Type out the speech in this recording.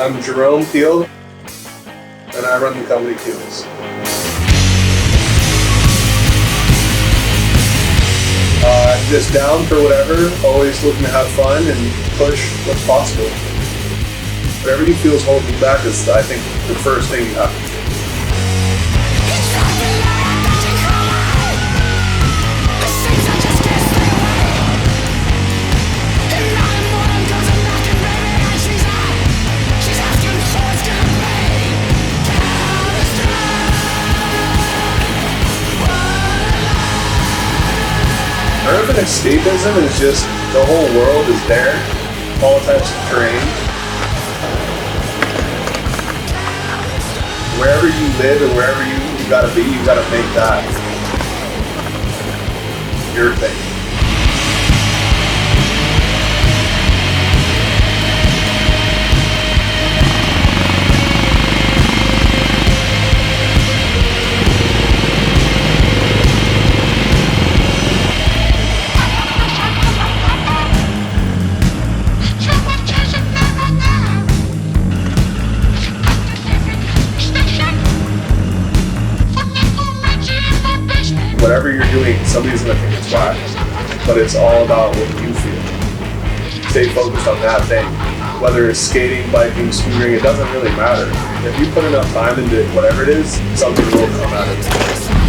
I'm Jerome Peel, and I run the company Peels. Just down for whatever, always looking to have fun and push what's possible. Whatever you feel is holding you back is, I think, the first thing you have to do. Urban escapism is just, the whole world is there, all types of terrain. Wherever you live and wherever you gotta be, you gotta make that your thing. Whatever you're doing, somebody's going to think it's whack, but it's all about what you feel. Stay focused on that thing. Whether it's skating, biking, scootering, it doesn't really matter. If you put enough time into whatever it is, something will come out of it.